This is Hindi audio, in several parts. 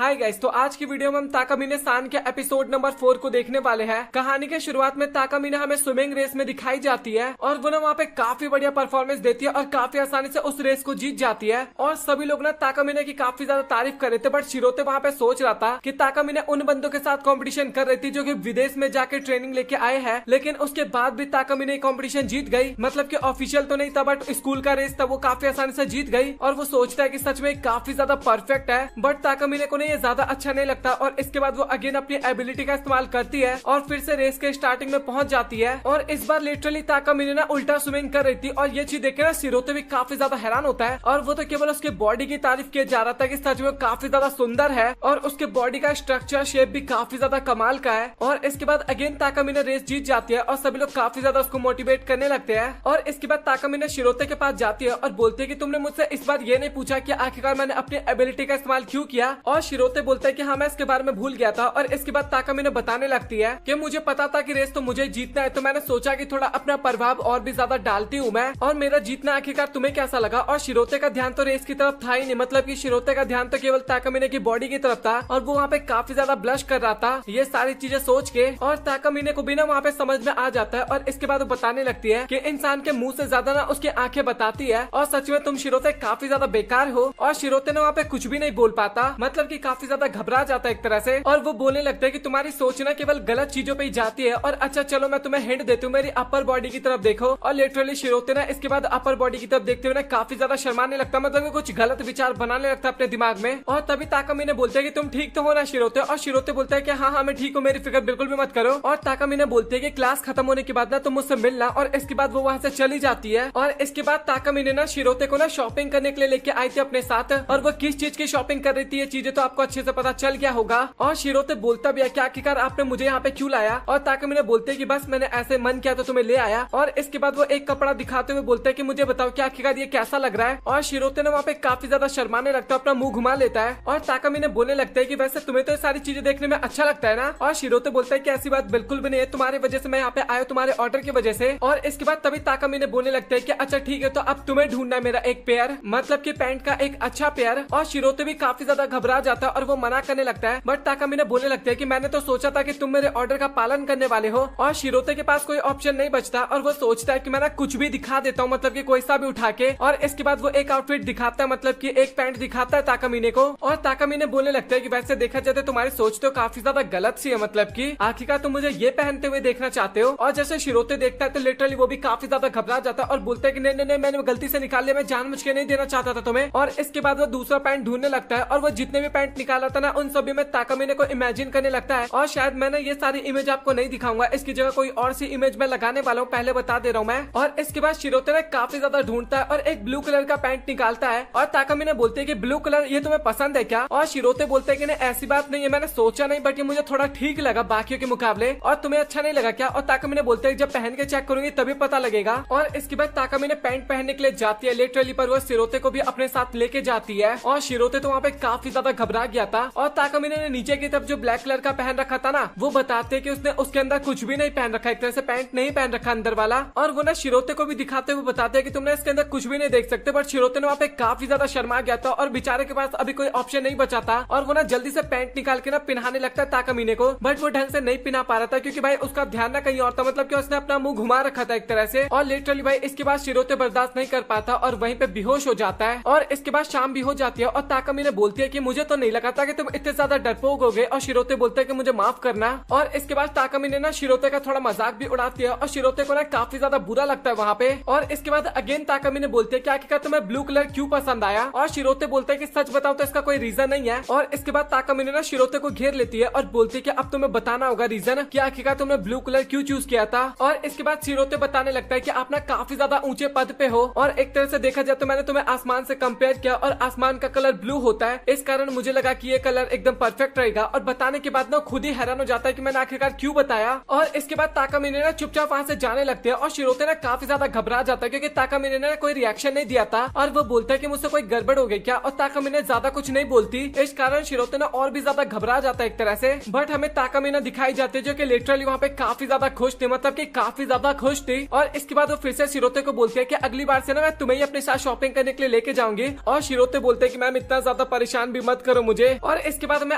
हाय गाइस, तो आज की वीडियो में हम ताकामिने सान के एपिसोड नंबर 4 को देखने वाले हैं। कहानी के शुरुआत में ताकामिने हमें स्विमिंग रेस में दिखाई जाती है और वो ना वहाँ पे काफी बढ़िया परफॉर्मेंस देती है और काफी आसानी से उस रेस को जीत जाती है। और सभी लोग ना ताकामिने की काफी ज्यादा तारीफ कर रहे थे, बट शिरोते वहाँ पे सोच रहा था कि ताकामिने उन बंदों के साथ कॉम्पिटिशन कर रही थी जो की विदेश में जाके ट्रेनिंग लेके आए हैं, लेकिन उसके बाद भी ताकामिने कॉम्पिटिशन जीत गई। मतलब की ऑफिशियल तो नहीं था, बट स्कूल का रेस था, वो काफी आसानी से जीत गई। और वो सोचता है कि सच में काफी ज्यादा परफेक्ट है, बट ताकामिने को ये ज्यादा अच्छा नहीं लगता। और इसके बाद वो अगेन अपनी एबिलिटी का इस्तेमाल करती है और फिर से रेस के स्टार्टिंग में पहुंच जाती है। और इस बार लिटरली ताकामिने ना उल्टा स्विमिंग कर रही थी और ये चीज देख ना शिरोते भी काफी ज्यादा हैरान होता है। और वो तो केवल उसके बॉडी की तारीफ किया जा रहा था कि सच में काफी ज्यादा सुंदर है और उसके बॉडी का स्ट्रक्चर शेप भी काफी ज्यादा कमाल का है। और इसके बाद अगेन ताकामिने रेस जीत जाती है और सभी लोग काफी ज्यादा उसको मोटिवेट करने लगते हैं। और इसके बाद ताकामिने शिरोते के पास जाती है और बोलती है कि तुमने मुझसे इस बार ये नहीं पूछा कि आखिरकार मैंने अपनी एबिलिटी का इस्तेमाल क्यों किया। और शिरोते बोलता है कि हाँ, मैं इसके बारे में भूल गया था। और इसके बाद ताकामिने बताने लगती है कि मुझे पता था कि रेस तो मुझे जीतना है, तो मैंने सोचा कि थोड़ा अपना प्रभाव और भी ज्यादा डालती हूँ मैं, और मेरा जीतना आखिरकार तुम्हें कैसा लगा। और शिरोते का ध्यान तो रेस की तरफ था ही नहीं, मतलब कि शिरोते का ध्यान तो केवल ताकामिने की बॉडी की तरफ था और वो वहाँ पे काफी ज्यादा ब्लश कर रहा था ये सारी चीजें सोच के। और ताकामिने को भी ना वहाँ पे समझ में आ जाता है और इसके बाद वो बताने लगती है कि इंसान के मुंह से ज्यादा ना उसकी आंखें बताती है और सच में तुम शिरोते काफी ज्यादा बेकार हो। और शिरोते ने वहाँ पे कुछ भी नहीं बोल पाता, मतलब कि काफी ज्यादा घबरा जाता है एक तरह से। और वो बोलने लगता है कि तुम्हारी सोच ना केवल गलत चीजों पे ही जाती है। और अच्छा चलो मैं तुम्हें हिंट देती हूँ, मेरी अपर बॉडी की तरफ देखो। और लिटरली शिरोते ना इसके बाद अपर बॉडी की तरफ देखते हुए ना काफी ज्यादा शर्माने लगता, मतलब कि कुछ गलत विचार बनाने लगता अपने दिमाग में। और तभी ताकामिने बोलते हैं कि तुम ठीक तो हो ना शिरोते। और शिरोते बोलता है कि हाँ हाँ मैं ठीक हूँ, मेरी फिक्र बिल्कुल भी मत करो। और ताकामिने बोलते है कि क्लास खत्म होने के बाद ना तुम मुझसे मिलना। और इसके बाद वो वहाँ से चली जाती है। और इसके बाद ताकामिने ना शिरोते को ना शॉपिंग करने के लिए लेके आई थी अपने साथ, और वो किस चीज की शॉपिंग कर रही थी ये चीजें तो आपको अच्छे से पता चल गया होगा। और शिरोते बोलता भी है कि आखिरकार आपने मुझे यहाँ पे क्यों लाया। और ताकामिने बोलते है कि बस मैंने ऐसे मन किया तो तुम्हें ले आया। और इसके बाद वो एक कपड़ा दिखाते हुए बोलते है कि मुझे बताओ कि आखिरकार ये कैसा लग रहा है। और शिरोते ने वहाँ पे काफी ज्यादा शर्माने लगता है, अपना मुंह घुमा लेता है। और ताकामिने बोलने लगता है कि वैसे तुम्हें तो ये सारी चीजें देखने में अच्छा लगता है ना। और शिरोते बोलता है कि ऐसी बात बिल्कुल भी नहीं है, तुम्हारी वजह से मैं यहाँ पे आया, तुम्हारे ऑर्डर की वजह से। और इसके बाद तभी ताकामिने बोलने लगता है कि अच्छा ठीक है, तो अब तुम्हें ढूंढना है मेरा एक पेयर, मतलब कि पैंट का एक अच्छा पेयर। और शिरोते भी काफी ज्यादा घबरा जाता है और वो मना करने लगता है, बट ताकामिने बोलने लगता है कि मैंने तो सोचा था कि तुम मेरे ऑर्डर का पालन करने वाले हो। और शिरोते के पास कोई ऑप्शन नहीं बचता और वो सोचता है कि मैं ना कुछ भी दिखा देता हूँ, मतलब कि कोई सा भी उठा के। और इसके बाद वो एक आउटफिट दिखाता है, मतलब कि एक पैंट दिखाता है ताकामिने को। और ताकामिने बोलने लगता है कि वैसे देखा जाए तो तुम्हारी सोच तो काफी ज्यादा गलत सी है, मतलब कि आखिरकार तुम मुझे ये पहनते हुए देखना चाहते हो। और जैसे शिरोते देखता है तो लिटरली वो भी काफी ज्यादा घबरा जाता है और बोलता है कि नहीं नहीं नहीं, मैंने गलती से निकाल लिया, मैं जानबूझ के नहीं देना चाहता था तुम्हें। और इसके बाद वो दूसरा पैंट ढूंढने लगता है और वो जितने भी पैंट निकाला था ना उन सभी में ताकामिने को इमेजिन करने लगता है। और शायद मैंने ये सारी इमेज आपको नहीं दिखाऊंगा, इसकी जगह कोई और सी इमेज मैं लगाने वाला हूँ, पहले बता दे रहा हूँ मैं। और इसके बाद शिरोते ने काफी ज्यादा ढूंढता है और एक ब्लू कलर का पैंट निकालता है। और ताकामिने बोलते है कि ब्लू कलर ये तुम्हें पसंद है क्या। और शिरोते बोलते है कि नहीं ऐसी बात नहीं है, मैंने सोचा नहीं, बट ये मुझे थोड़ा ठीक लगा बाकियों के मुकाबले। और तुम्हें अच्छा नहीं लगा क्या। और ताकामिने बोलते है जब पहन के चेक करूंगी तभी पता लगेगा। और इसके बाद ताकामिने पैंट पहनने के लिए जाती है लिटरली, पर वो शिरोते को भी अपने साथ लेके जाती है। और शिरोते तो वहाँ पे काफी ज्यादा घबरा गया था। और ताकामिने ने नीचे की तरफ जो ब्लैक कलर का पहन रखा था ना, वो बताते हैं कि उसने उसके अंदर कुछ भी नहीं पहन रखा, एक तरह से पैंट नहीं पहन रखा अंदर वाला। और वो ना शिरोते को भी दिखाते हुए बताते हैं कि तुमने इसके अंदर कुछ भी नहीं देख सकते। बट शिरोते ने वहाँ पे काफी ज्यादा शर्मा गया था और बेचारे के पास अभी कोई ऑप्शन नहीं बचा था। और वो ना जल्दी से पैंट निकाल के ना पिनहाने लगता है ताकामिने को, बट वो ढंग से नहीं पिना पा रहा था क्योंकि भाई उसका ध्यान ना कहीं और था, मतलब कि उसने अपना मुंह घुमा रखा था एक तरह से। और लिटरली भाई इसके बाद शिरोते बर्दाश्त नहीं कर पाता और वहीं पे बेहोश हो जाता है। और इसके बाद शाम भी हो जाती है और ताकामिने बोलती है कि मुझे तो नहीं लगा था कि तुम इतने ज्यादा डरपोक हो गए। और शिरोते बोलते है कि मुझे माफ करना। और इसके बाद ताकामिने ना शिरोते का थोड़ा मजाक भी उड़ाती है और शिरोते को ना काफी ज्यादा बुरा लगता है वहाँ पे। और इसके बाद अगेन ताकामिने बोलते है कि आखिरकार तुम्हें ब्लू कलर क्यों पसंद आया। और शिरोते बोलते है कि सच बताओ तो इसका कोई रीजन नहीं है। और इसके बाद ताकामिने ना शिरोते को घेर लेती है और बोलती है कि अब तुम्हें बताना होगा रीजन कि आखिरकार तुमने ब्लू कलर क्यों चूज किया था। और इसके बाद शिरोते बताने लगता है कि आप ना काफी ज्यादा ऊंचे पद पे हो और एक तरह से देखा जाए तो मैंने तुम्हें आसमान से कंपेयर किया और आसमान का कलर ब्लू होता है, इस कारण मुझे लगा कि ये कलर एकदम परफेक्ट रहेगा। और बताने के बाद ना खुद ही हैरान हो जाता है कि मैंने आखिरकार क्यों बताया। और इसके बाद ताकामिने ना चुपचाप वहाँ से जाने लगते हैं और शिरोते ना काफी ज्यादा घबरा जाता है क्योंकि ताकामिने ने कोई रिएक्शन नहीं दिया था। और वो बोलता है कि मुझसे कोई गड़बड़ हो गई क्या। और ताकामिने ज्यादा कुछ नहीं बोलती, इस कारण शिरोते ना और भी ज्यादा घबरा जाता है एक तरह से। बट हमें ताकामिने दिखाई जाती है जो कि लिटरली वहाँ पे काफी ज्यादा खुश थी, मतलब कि काफी ज्यादा खुश थी। और इसके बाद वो फिर से शिरोते को बोलती है कि अगली बार से ना मैं तुम्हें ही अपने साथ शॉपिंग करने के लिए लेके जाऊंगी। और शिरोते बोलते हैं कि मैम इतना ज्यादा परेशान भी मत करो मुझे। और इसके बाद हमें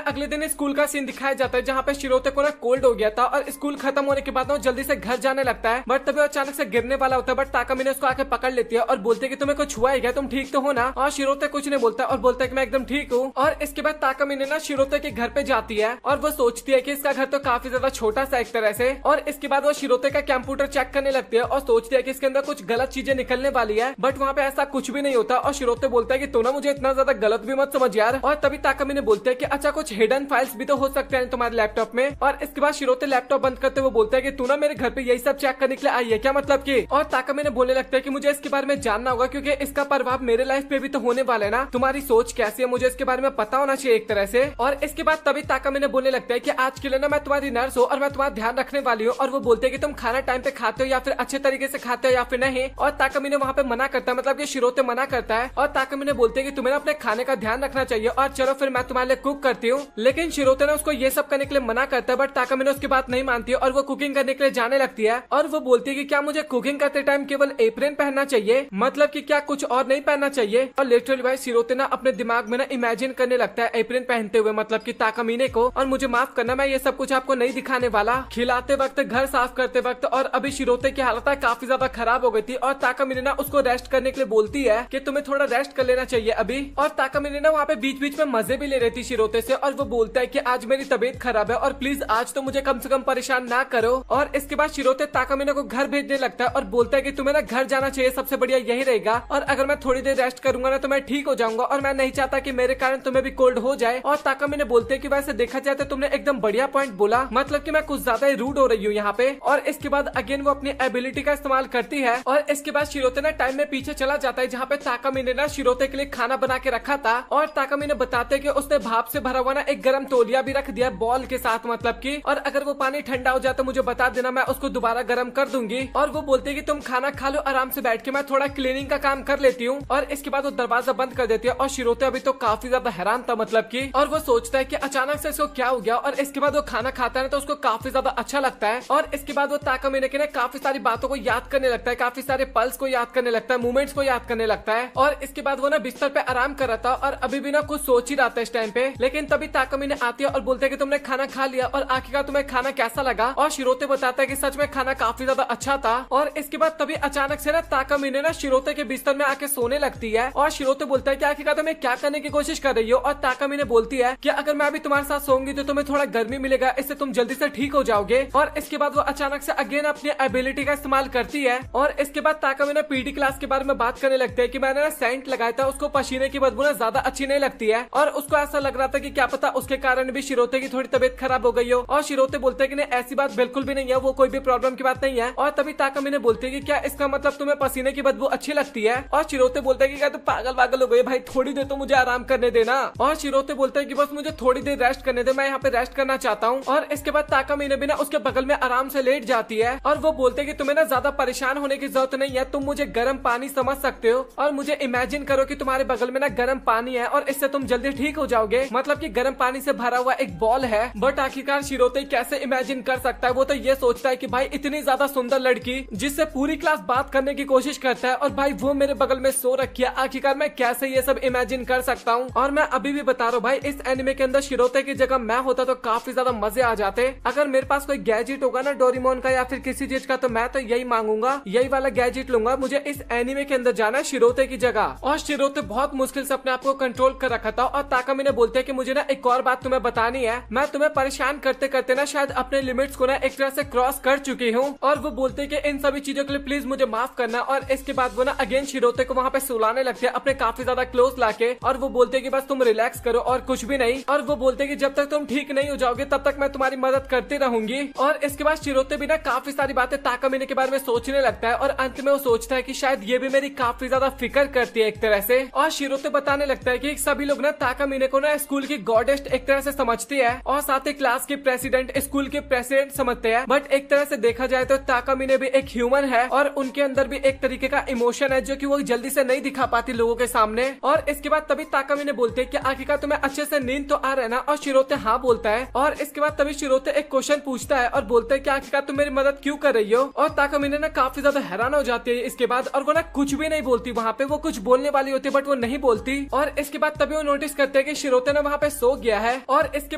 अगले दिन स्कूल का सीन दिखाया जाता है जहाँ पे शिरोते को ना कोल्ड हो गया था और स्कूल खत्म होने के बाद वो जल्दी से घर जाने लगता है, बट तभी अचानक से गिरने वाला होता है। बट ताकामिने उसको आके पकड़ लेती है और बोलती है कि तुम्हें कुछ हुआ है क्या, तुम ठीक तो हो ना। और शिरोते कुछ नहीं बोलता और बोलता है कि मैं एकदम ठीक हूँ। और इसके बाद ताकामिने ना शिरोते के घर पे जाती है और वो सोचती है कि इसका घर तो काफी ज्यादा छोटा सा एक तरह से। और इसके बाद वो शिरोते का कंप्यूटर चेक करने लगती है और सोचती है कि इसके अंदर कुछ गलत चीजें निकलने वाली है, बट वहाँ पे ऐसा कुछ भी नहीं होता। और शिरोते बोलता है कि तू ना मुझे इतना ज्यादा गलत भी मत समझ यार। और तभी ताकामिने बोलते हैं कि अच्छा कुछ हिडन फाइल्स भी तो हो सकते हैं तुम्हारे लैपटॉप में। और इसके बाद शिरोते लैपटॉप बंद करते हुए बोलता है कि तू ना मेरे घर पे यही सब चेक करने के लिए आई है क्या, मतलब कि। और ताकामिने बोलने लगता है कि मुझे इसके बारे में जानना होगा क्योंकि इसका प्रभाव मेरे लाइफ पे भी तो होने वाला है ना, तुम्हारी सोच कैसी है मुझे इसके बारे में पता होना चाहिए एक तरह से। और इसके बाद तभी ताकामिने बोलने लगता है कि आज के लिए ना मैं तुम्हारी नर्स हूँ और मैं तुम्हारा ध्यान रखने वाली हूँ। और वो बोलते हैं कि तुम खाना टाइम पे खाते हो या फिर अच्छे तरीके से खाते हो या फिर नहीं। और ताकामिने वहाँ पे मना करता है, मतलब कि शिरोते मना करता है। और ताकामिने बोलते हैं कि तुम्हें अपने खाने का ध्यान रखना चाहिए और चलो फिर मैं तुम्हारे लिए कुक करती हूँ। लेकिन शिरोते ने उसको ये सब करने के लिए मना करता है, बट ताकामिने उसकी बात नहीं मानती है और वो कुकिंग करने के लिए जाने लगती है। और वो बोलती है कि क्या मुझे कुकिंग करते टाइम केवल एप्रन पहनना चाहिए, मतलब कि क्या कुछ और नहीं पहनना चाहिए। और लिटरली भाई शिरोते ना अपने दिमाग में ना इमेजिन करने लगता है एप्रन पहनते हुए, मतलब कि ताकामिने को। और मुझे माफ करना, मैं ये सब कुछ आपको नहीं दिखाने वाला। खिलाते वक्त, घर साफ करते वक्त, और अभी शिरोते की हालत काफी ज्यादा खराब हो गई थी। और ताकामिने ना उसको रेस्ट करने के लिए बोलती है कि तुम्हें थोड़ा रेस्ट कर लेना चाहिए अभी। और ताकामिने ना वहाँ पे बीच बीच में मजे भी ले रही थी शिरोते से। और वो बोलता है कि आज मेरी तबीयत खराब है और प्लीज आज तो मुझे कम से कम परेशान ना करो। और इसके बाद शिरोते ताकामिने को घर भेजने लगता है और बोलता है कि तुम्हें ना घर जाना चाहिए, सबसे बढ़िया यही रहेगा। और अगर मैं थोड़ी देर रेस्ट करूंगा ना तो मैं ठीक हो जाऊंगा और मैं नहीं चाहता कि मेरे कारण तुम्हें भी कोल्ड हो जाए। और ताकामिने बोलते हैं कि वैसे देखा जाए तो तुमने एकदम बढ़िया पॉइंट बोला, मतलब कि मैं कुछ ज्यादा ही रूड हो रही हूँ यहाँ पे। और इसके बाद अगेन वो अपनी एबिलिटी का इस्तेमाल करती है और इसके बाद शिरोते ना टाइम में पीछे चला जाता है जहाँ पे ताकामिने ना शिरोते के लिए खाना बना के रखा था। और ताकामिने बताते कि उसने भाप से भरा हुआ ना एक गर्म तौलिया भी रख दिया बॉल के साथ, मतलब कि। और अगर वो पानी ठंडा हो जाए तो मुझे बता देना, मैं उसको दोबारा गर्म कर दूंगी। और वो बोलते हैं कि तुम खाना खा लो आराम से बैठ के, मैं थोड़ा क्लीनिंग का काम कर लेती हूँ। और इसके बाद वो दरवाजा बंद कर देती है और शिरोते अभी तो काफी ज्यादा हैरान था, मतलब कि। और वो सोचता है कि अचानक से इसको क्या हो गया। और इसके बाद वो खाना खाता है तो उसको काफी ज्यादा अच्छा लगता है। और इसके बाद वो ताकामिने के काफी सारी बातों को याद करने लगता है, काफी सारे पल्स को याद करने लगता है, मूवमेंट्स को याद करने लगता है। और इसके बाद वो ना बिस्तर पे आराम कर रहा था और अभी भी ना कुछ सोच ही रहा था इस टाइम पे। लेकिन तभी ताकामिने आती है और बोलते है कि तुमने खाना खा लिया और आखिरकार तुम्हें खाना कैसा लगा। और शिरोते बताता है कि सच में खाना काफी ज्यादा अच्छा था। और इसके बाद तभी अचानक से ना ताकामिने ना शिरोते के बिस्तर में आके सोने लगती है। और शिरोते बोलता है कि आखिरकार तुम्हें क्या करने की कोशिश कर रही हो। और ताकामिने बोलती है कि अगर मैं अभी तुम्हारे साथ सोऊंगी तो तुम्हें थोड़ा गर्मी मिलेगा, इससे तुम जल्दी से ठीक हो जाओगे। और इसके बाद वो अचानक से अगेन अपनी एबिलिटी का इस्तेमाल करती है। और इसके बाद ताकामिने पीटी क्लास के बारे में बात करने लगते हैं कि मैंने ना सेंट लगाया था, उसको पसीने की बदबू ना ज्यादा अच्छी नहीं लगती है। और उसको ऐसा लग रहा था कि क्या पता उसके कारण भी शिरोते की थोड़ी तबीयत खराब हो गई हो। और शिरोते बोलते हैं कि नहीं ऐसी बात बिल्कुल भी नहीं है, वो कोई भी प्रॉब्लम की बात नहीं है। और तभी ताकामिने बोलते हैं कि क्या इसका मतलब तुम्हें पसीने की बदबू अच्छी लगती है। और शिरोते बोलते हैं कि क्या तुम पागल वागल हो गए भाई, थोड़ी देर तो मुझे आराम करने देना। और शिरोते बोलते हैं कि बस मुझे थोड़ी देर रेस्ट करने दे, मैं यहाँ पे रेस्ट करना चाहता हूँ। और इसके बाद ताकामिने भी ना उसके बगल में आराम से लेट जाती है और वो बोलते हैं कि तुम्हें ना ज्यादा परेशान होने की जरूरत नहीं है, तुम मुझे गर्म पानी समझ सकते हो। और मुझे इमेजिन करो कि तुम्हारे बगल में ना गर्म पानी है और इससे तुम जल्दी ठीक हो जाओगे, मतलब कि गर्म पानी से भरा हुआ एक बॉल है। बट आखिरकार शिरोते कैसे इमेजिन कर सकता है, वो तो ये सोचता है कि भाई इतनी ज्यादा सुंदर लड़की जिससे पूरी क्लास बात करने की कोशिश करता है और भाई वो मेरे बगल में सो रखी है, आखिरकार मैं कैसे ये सब इमेजिन कर सकता हूँ। और मैं अभी भी बता रहा हूँ भाई, इस एनिमे के अंदर शिरोते की जगह मैं होता तो काफी ज्यादा मजे आ जाते। अगर मेरे पास कोई गैजेट होगा ना डोरेमोन का या फिर किसी चीज का, तो मैं तो यही मांगूंगा, यही वाला गैजेट लूंगा। मुझे इस एनिमे के अंदर जाना है शिरोते की जगह। और शिरोते बहुत मुश्किल से अपने आप को कंट्रोल कर रखा था। और ताकामिने बोलते हैं कि मुझे ना एक और बात तुम्हें बतानी है, मैं तुम्हें परेशान करते करते ना शायद अपने लिमिट्स को ना एक तरह से क्रॉस कर चुकी हूँ। और वो बोलते हैं कि इन सभी चीजों के लिए प्लीज मुझे माफ करना। और इसके बाद वो ना अगेन शिरोते को वहाँ पे सुलाने लगते हैं अपने काफी ज्यादा क्लोज लाके। और वो बोलते हैं कि बस तुम रिलैक्स करो और कुछ भी नहीं। और वो बोलते हैं कि जब तक तुम ठीक नहीं हो जाओगे तब तक मैं तुम्हारी मदद करती रहूंगी। और इसके बाद शिरोते भी ना काफी सारी बातें ताकामिने के बारे में सोचने लगता है और अंत में वो सोचता है कि शायद ये भी मेरी काफी ज्यादा फिक्र करती है एक तरह से। और शिरोते बताने लगता है कि सभी लोग ना ताकामिने को ना स्कूल की गॉडेस्ट एक तरह से समझती है और साथ ही क्लास के प्रेसिडेंट, स्कूल के प्रेसिडेंट समझते हैं। बट एक तरह से देखा जाए तो ताकामिने भी एक ह्यूमन है और उनके अंदर भी एक तरीके का इमोशन है जो कि वो जल्दी से नहीं दिखा पाती लोगों के सामने। और इसके बाद तभी ताकामिने बोलते हैं कि आखिरकार तुम्हें अच्छे से नींद तो आ रहा है ना। और शिरोते हाँ बोलता है। और इसके बाद तभी शिरोते एक क्वेश्चन पूछता है और बोलते हैं कि आखिरकार तुम मेरी मदद क्यों कर रही हो। और ताकामिने ना काफी ज्यादा हैरान हो जाती है इसके बाद और वो ना कुछ भी नहीं बोलती। वहाँ पे वो कुछ बोलने वाली होती है बट वो नहीं बोलती। और इसके बाद तभी वो नोटिस करती करते हैं कि शिरोते ने वहाँ पे सो गया है और इसके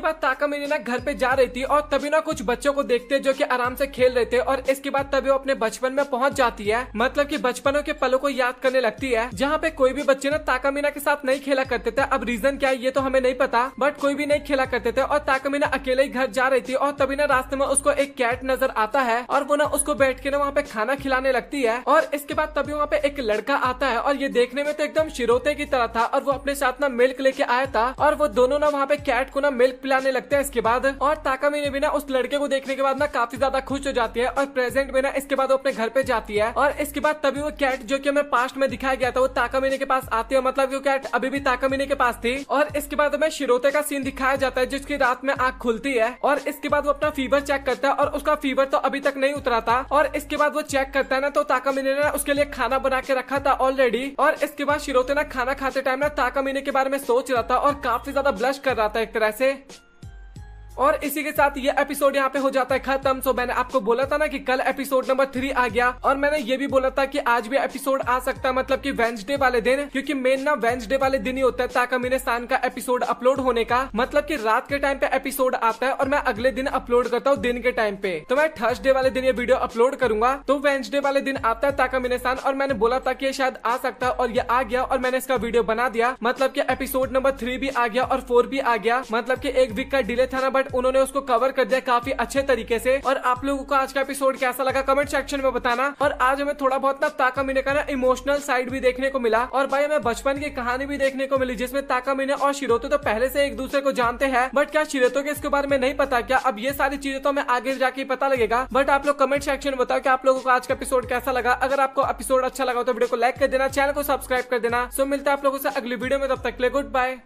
बाद ताकामिने ना घर पे जा रही थी और तभी ना कुछ बच्चों को देखते हैं जो कि आराम से खेल रहे थे और इसके बाद तभी वो अपने बचपन में पहुंच जाती है, मतलब कि बचपनों के पलों को याद करने लगती है जहाँ पे कोई भी बच्चे ना ताकामिना के साथ नहीं खेला करते थे। अब रीजन क्या है ये तो हमें नहीं पता, बट कोई भी नहीं खेला करते थे और ताकामिना अकेले ही घर जा रही थी और तभी ना रास्ते में उसको एक कैट नजर आता है और वो ना उसको बैठ के ना वहाँ पे खाना खिलाने लगती है और इसके बाद तभी वहाँ पे एक लड़का आता है और ये देखने में तो एकदम शिरोते की तरह था और वो अपने साथ ना मिल्क लेके आया था और वो दोनों ना वहाँ पे कैट को ना मिल्क पिलाने लगते हैं इसके बाद। और ताकामिने भी ना उस लड़के को देखने के बाद ना काफी ज्यादा खुश हो जाती है और प्रेजेंट में ना इसके बाद वो अपने घर पे जाती है और इसके बाद तभी वो कैट जो कि हमें पास्ट में दिखाया गया था वो ताकामिने के पास आती है, मतलब वो कैट अभी भी ताकामिने के पास थी। और इसके बाद हमें शिरोते का सीन दिखाया जाता है जिसकी रात में आंख खुलती है और इसके बाद वो अपना फीवर चेक करता है और उसका फीवर तो अभी तक नहीं उतरा था और इसके बाद वो चेक करता है ना तो ताकामिने ने उसके लिए खाना बना के रखा था ऑलरेडी और इसके बाद शिरोते ना खाना खाते टाइम ना ताकामिने के बारे में सोच रहा था और काफी ज्यादा ब्लश कर रहा था एक तरह से। और इसी के साथ ये एपिसोड यहाँ पे हो जाता है खत्म। सो मैंने आपको बोला था ना कि कल एपिसोड नंबर 3 आ गया और मैंने ये भी बोला था कि आज भी एपिसोड आ सकता है, मतलब कि वेंसडे वाले दिन, क्योंकि मेन ना वेंसडे वाले दिन ही होता है ताकामिने सान का एपिसोड अपलोड होने का, मतलब कि रात के टाइम पे एपिसोड आता है और मैं अगले दिन अपलोड करता हूँ दिन के टाइम पे। तो मैं थर्सडे वाले दिन ये वीडियो अपलोड करूंगा तो वेंसडे वाले दिन आता है ताकामिने सान और मैंने बोला था कि ये शायद आ सकता है और ये आ गया और मैंने इसका वीडियो बना दिया, मतलब कि एपिसोड नंबर 3 भी आ गया और 4 भी आ गया, मतलब कि एक वीक का डिले था ना बट उन्होंने उसको कवर कर दिया काफी अच्छे तरीके से। और आप लोगों को आज का एपिसोड कैसा लगा कमेंट सेक्शन में बताना। और आज हमें थोड़ा बहुत ना ताकामिने का ना इमोशनल साइड भी देखने को मिला और भाई हमें बचपन की कहानी भी देखने को मिली जिसमें ताकामिने और शिरोतो तो पहले से एक दूसरे को जानते हैं, बट क्या शिरोतो के इसके बारे में नहीं पता क्या? अब ये सारी चीजें तो हमें आगे जाके पता लगेगा, बट आप लोग कमेंट सेक्शन में बताओ कि आप लोगों को आज का एपिसोड कैसा लगा। अगर आपको एपिसोड अच्छा लगा तो वीडियो को लाइक कर देना, चैनल को सब्सक्राइब कर देना। सो मिलता है आप लोगों से अगली वीडियो में, तब तक के लिए गुड बाय।